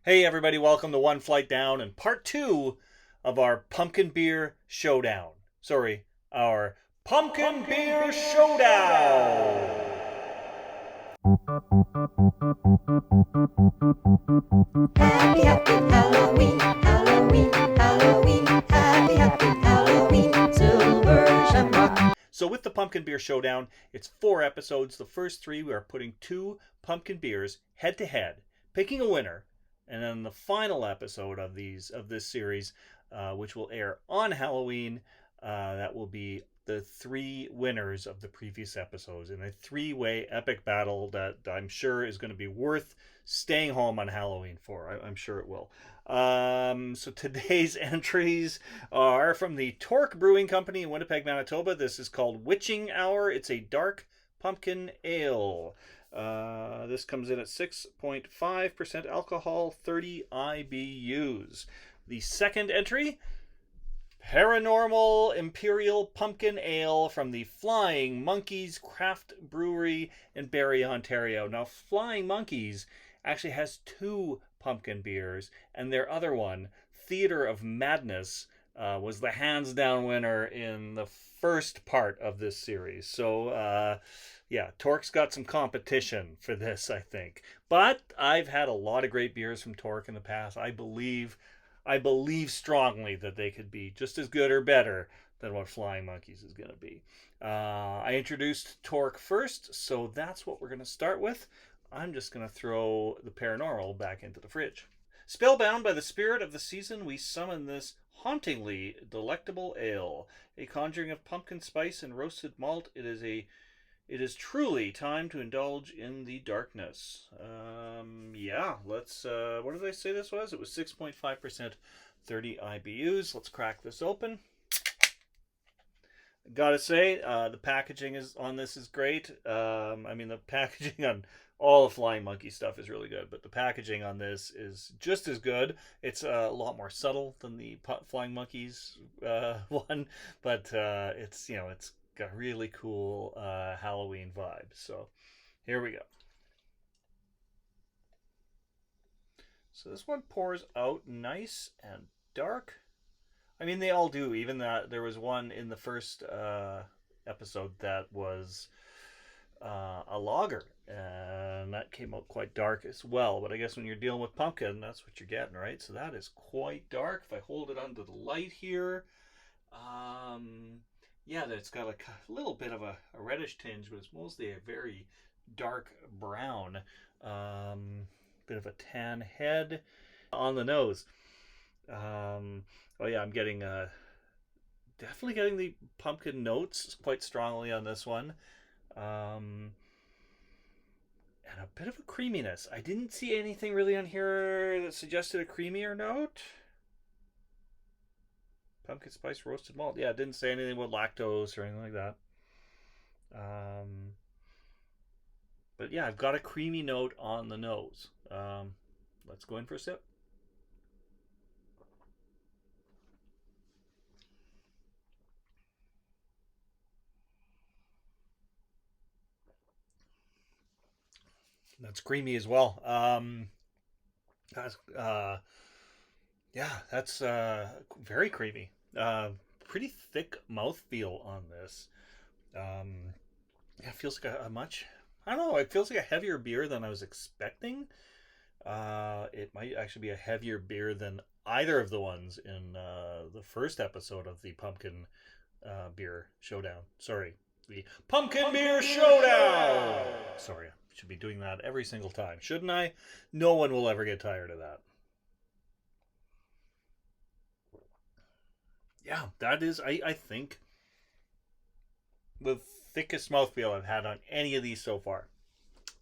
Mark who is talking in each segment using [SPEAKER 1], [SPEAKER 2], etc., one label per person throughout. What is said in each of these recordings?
[SPEAKER 1] Hey everybody, welcome to One Flight Down and part 2 of our Pumpkin Beer Showdown. Our Pumpkin Beer Showdown!
[SPEAKER 2] Happy, happy Halloween, Halloween, Halloween, happy, happy Halloween, silver shamrock.
[SPEAKER 1] So with the Pumpkin Beer Showdown, it's 4 episodes. The first 3 we are putting 2 pumpkin beers head to head, picking a winner, and then the final episode of this series, which will air on Halloween, that will be the 3 winners of the previous episodes in a 3-way epic battle that I'm sure is going to be worth staying home on Halloween for. I'm sure it will. So today's entries are from the Torque Brewing Company in Winnipeg, Manitoba. This is called Witching Hour. It's a dark pumpkin ale. This comes in at 6.5% alcohol, 30 IBUs. The second entry, Paranormal Imperial Pumpkin Ale from the Flying Monkeys Craft Brewery in Barrie, Ontario. Now, Flying Monkeys actually has 2 pumpkin beers, and their other one, Theater of Madness, was the hands down winner in the first part of this series. So, yeah, Torque's got some competition for this, I think. But I've had a lot of great beers from Torque in the past. I believe strongly that they could be just as good or better than what Flying Monkeys is going to be. I introduced Torque first, so that's what we're going to start with. I'm just going to throw the Paranormal back into the fridge. Spellbound by the spirit of the season, we summon this hauntingly delectable ale. A conjuring of pumpkin spice and roasted malt. It is truly time to indulge in the darkness. Yeah, let's, what did I say this was? It was 6.5%, 30 IBUs. Let's crack this open. Gotta say, the packaging on this is great. The packaging on all the Flying Monkey stuff is really good, but the packaging on this is just as good. It's a lot more subtle than the Flying Monkeys one, but it's got a really cool Halloween vibe. So here we go. So this one pours out nice and dark. I mean, they all do. Even that there was one in the first episode that was a lager, and that came out quite dark as well. But I guess when you're dealing with pumpkin, that's what you're getting, right? So that is quite dark. If I hold it under the light here, yeah, it's got a little bit of a reddish tinge, but it's mostly a very dark brown. Bit of a tan head on the nose. Oh yeah, I'm getting definitely getting the pumpkin notes quite strongly on this one. And a bit of a creaminess. I didn't see anything really on here that suggested a creamier note. Pumpkin spice roasted malt. Yeah, it didn't say anything about lactose or anything like that. But yeah, I've got a creamy note on the nose. Let's go in for a sip. That's creamy as well. That's yeah, that's very creamy. Pretty thick mouthfeel on this. Yeah, it feels like a much. I don't know. It feels like a heavier beer than I was expecting. It might actually be a heavier beer than either of the ones in the first episode of the Pumpkin Beer Showdown. Sorry, the Pumpkin Beer Showdown. Sorry, I should be doing that every single time, shouldn't I? No one will ever get tired of that. Yeah, that is, I think, the thickest mouthfeel I've had on any of these so far.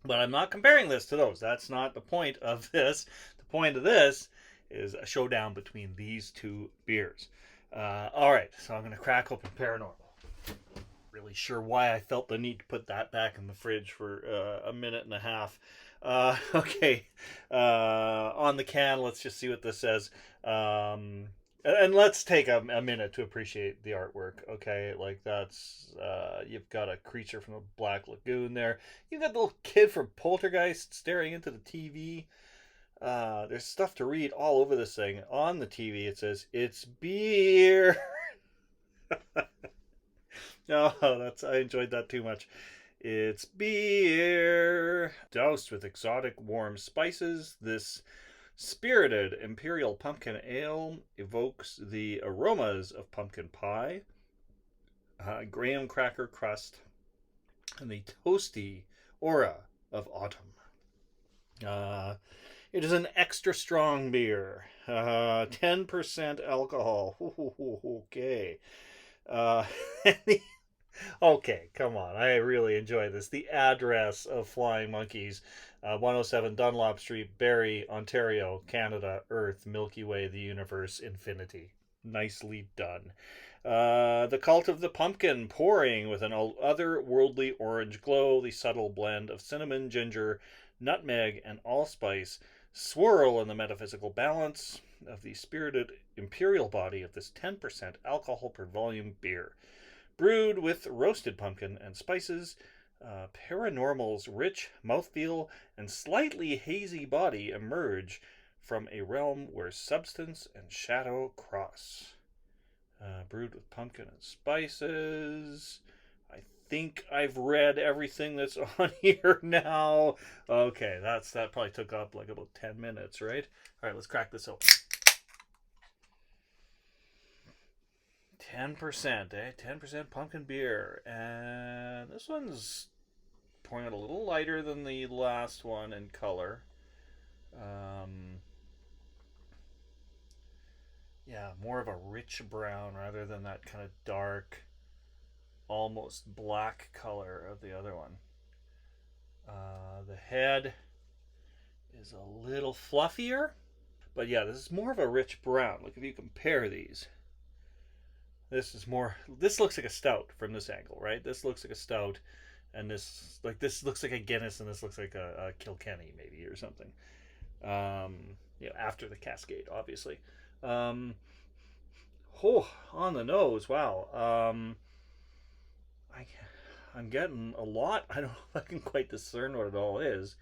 [SPEAKER 1] But I'm not comparing this to those. That's not the point of this. The point of this is a showdown between these 2 beers. All right, so I'm going to crack open Paranormal. Really sure why I felt the need to put that back in the fridge for a minute and a half. Okay, on the can, let's just see what this says. And let's take a minute to appreciate the artwork, okay? Like, that's, you've got a creature from the Black Lagoon there. You've got the little kid from Poltergeist staring into the TV. There's stuff to read all over this thing. On the TV, it says it's beer. Oh, that's I enjoyed that too much. It's beer doused with exotic warm spices. This spirited Imperial pumpkin ale evokes the aromas of pumpkin pie, graham cracker crust, and the toasty aura of autumn. Uh, it is an extra strong beer, 10% alcohol. Okay. Uh, okay, come on. I really enjoy this. The address of Flying Monkeys, 107 Dunlop Street, Barrie, Ontario, Canada, Earth, Milky Way, the universe, infinity. Nicely done. The cult of the pumpkin, pouring with an otherworldly orange glow, the subtle blend of cinnamon, ginger, nutmeg, and allspice swirl in the metaphysical balance of the spirited imperial body of this 10% alcohol per volume beer. Brewed with roasted pumpkin and spices, Paranormal's rich mouthfeel and slightly hazy body emerge from a realm where substance and shadow cross. Brewed with pumpkin and spices. I think I've read everything that's on here now. Okay, that probably took up like about 10 minutes, right? All right, let's crack this open. 10%, 10% pumpkin beer. And this one's pouring out a little lighter than the last one in color. Yeah, more of a rich brown rather than that kind of dark, almost black color of the other one. The head is a little fluffier. But yeah, this is more of a rich brown. Like if you compare these. This looks like a stout from this angle, right? This looks like a stout, and this looks like a Guinness, and this looks like a Kilkenny maybe or something. After the Cascade, obviously. On the nose, wow. I'm getting a lot. I don't know if I can quite discern what it all is.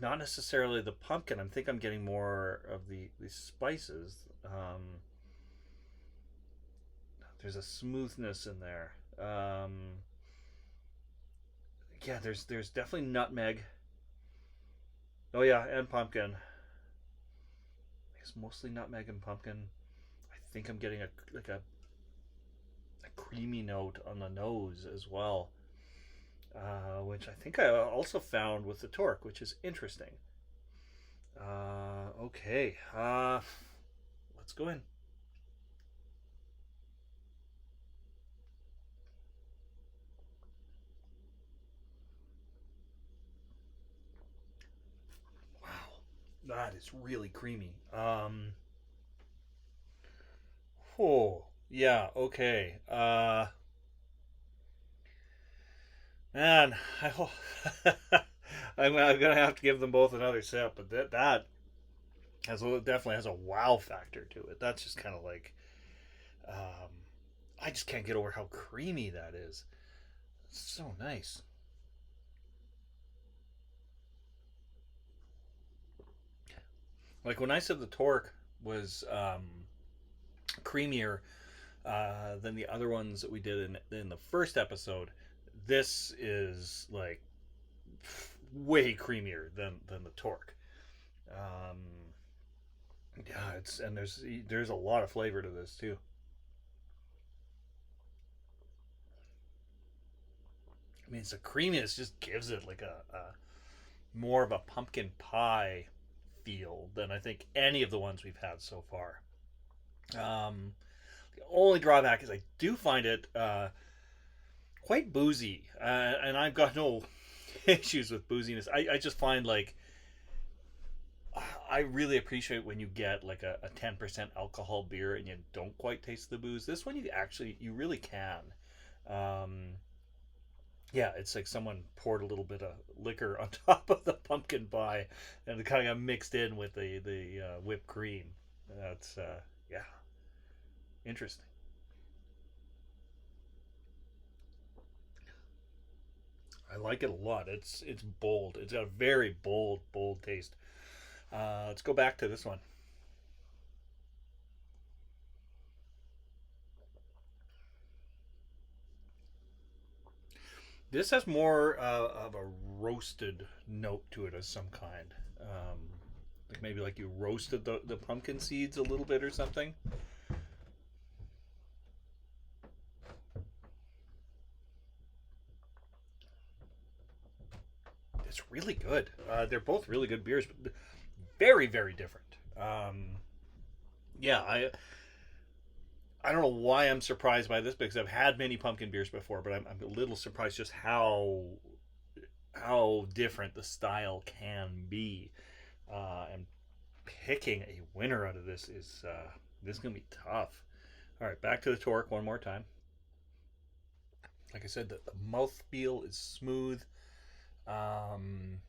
[SPEAKER 1] Not necessarily the pumpkin. I think I'm getting more of the spices. There's a smoothness in there. Yeah, there's definitely nutmeg. Oh yeah, and pumpkin. It's mostly nutmeg and pumpkin. I think I'm getting a creamy note on the nose as well. Which I think I also found with the torque, which is interesting. Okay, let's go in. Wow, that is really creamy. Oh, yeah, okay. Man, I'm gonna have to give them both another sip, but that definitely has a wow factor to it. That's just kind of like, um, I just can't get over how creamy that is. It's so nice. Like when I said the torque was creamier than the other ones that we did in the first episode, this is like way creamier than the torque. Um, yeah, there's a lot of flavor to this too. I mean, it's the creaminess just gives it like a more of a pumpkin pie feel than I think any of the ones we've had so far. The only drawback is I do find it quite boozy, and I've got no issues with booziness. I just find like I really appreciate when you get like a 10% alcohol beer and you don't quite taste the booze. This one you really can. Um, yeah, it's like someone poured a little bit of liquor on top of the pumpkin pie and it kind of got mixed in with the whipped cream. That's yeah, interesting. I like it a lot. It's bold. It's got a very bold taste. Let's go back to this one. This has more of a roasted note to it of some kind. Like maybe like you roasted the pumpkin seeds a little bit or something. It's really good. They're both really good beers, but very different. Yeah, I don't know why I'm surprised by this because I've had many pumpkin beers before, but I'm a little surprised just how different the style can be. And picking a winner out of this is gonna be tough. All right, back to the torque one more time. Like I said, the mouthfeel is smooth. Um,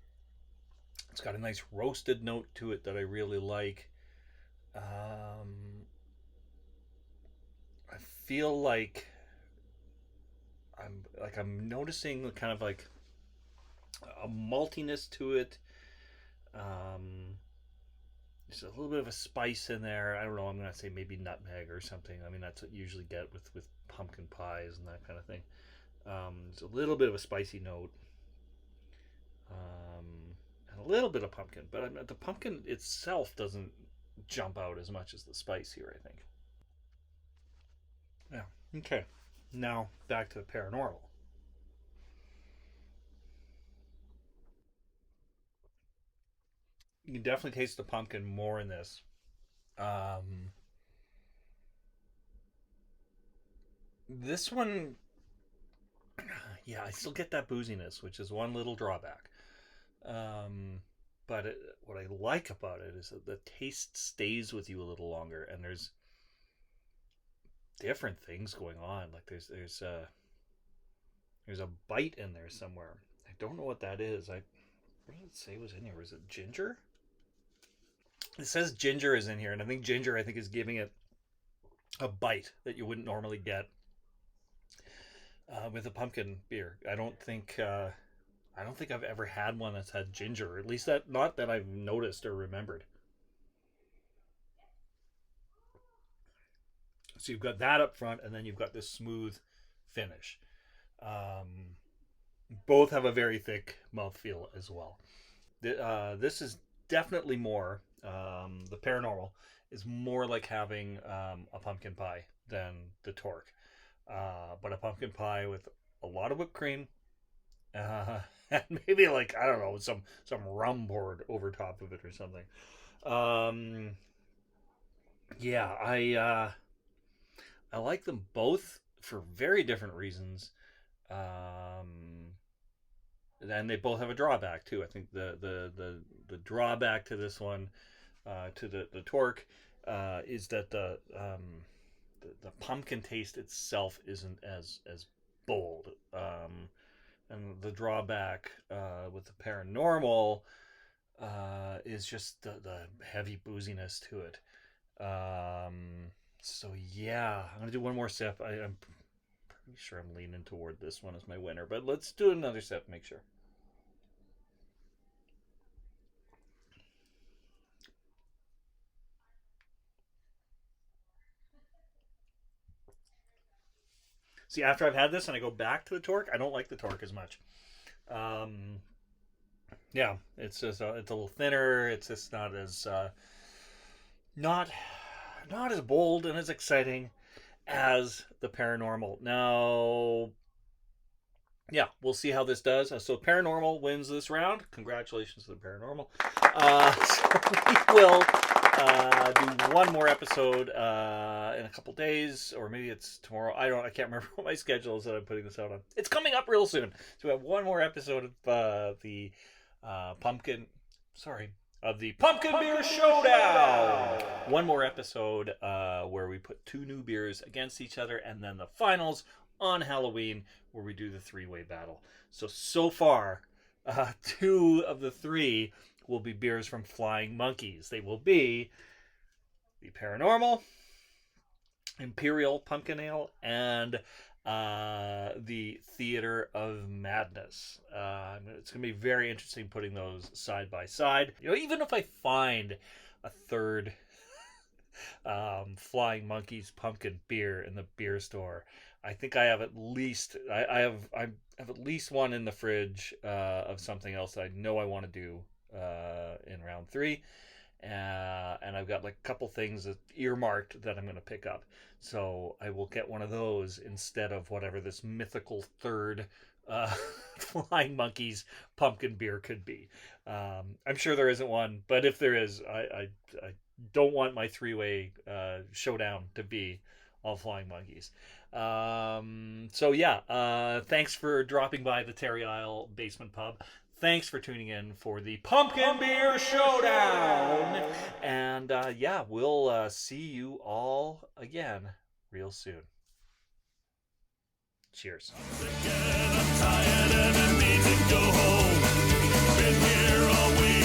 [SPEAKER 1] it's got a nice roasted note to it that I really like. I feel like I'm noticing kind of like a maltiness to it. Um, there's a little bit of a spice in there. I don't know. I'm gonna say maybe nutmeg or something. I mean, that's what you usually get with pumpkin pies and that kind of thing. There's a little bit of a spicy note, and a little bit of pumpkin, but the pumpkin itself doesn't jump out as much as the spice here, I think. Yeah. Okay. Now back to the paranormal. You can definitely taste the pumpkin more in this. Um, this one, yeah, I still get that booziness, which is one little drawback. Um, but what I like about it is that the taste stays with you a little longer, and there's different things going on. Like there's a bite in there somewhere. I don't know what that is. What did it say was in here? Was it ginger? It says ginger is in here, and I think ginger is giving it a bite that you wouldn't normally get with a pumpkin beer. I don't think I've ever had one that's had ginger. At least that not that I've noticed or remembered. So you've got that up front, and then you've got this smooth finish. Um, Both have a very thick mouthfeel as well. This is definitely more. The paranormal is more like having a pumpkin pie than the torque, but a pumpkin pie with a lot of whipped cream, and maybe like I don't know some rum poured over top of it or something. Um, yeah, I like them both for very different reasons. Um, and they both have a drawback too. I think the drawback to this one, to the torque, is that the pumpkin taste itself isn't as bold. And the drawback with the paranormal is just the heavy booziness to it. So yeah, I'm gonna do one more sip. I'm pretty sure I'm leaning toward this one as my winner, but let's do another sip. Make sure. See, after I've had this and I go back to the torque, I don't like the torque as much. Um, yeah, it's a little thinner. It's just not not as bold and as exciting as the paranormal. Now, yeah, we'll see how this does. So paranormal wins this round. Congratulations to the paranormal. So we will do one more episode in a couple days, or maybe it's tomorrow. I can't remember what my schedule is that I'm putting this out on. It's coming up real soon. So we have one more episode of the pumpkin. Sorry. Of the Pumpkin Beer Showdown. One more episode where we put two new beers against each other, and then the finals on Halloween where we do the three-way battle. So far, two of the three will be beers from Flying Monkeys. They will be the Paranormal, Imperial Pumpkin Ale, and the Theater of Madness. It's going to be very interesting putting those side by side. Even if I find a third Flying Monkeys pumpkin beer in the beer store, I think I have at least I have at least one in the fridge of something else that I know I want to do in round three. And I've got like a couple things that earmarked that I'm going to pick up. So I will get one of those instead of whatever this mythical third Flying Monkeys pumpkin beer could be. I'm sure there isn't one, but if there is, I don't want my three-way showdown to be all Flying Monkeys. So yeah, thanks for dropping by the Terry Isle Basement Pub. Thanks for tuning in for the Pumpkin Beer Showdown. And yeah, we'll see you all again real soon. Cheers.
[SPEAKER 3] I'm tired and I need to go home. Been here all week.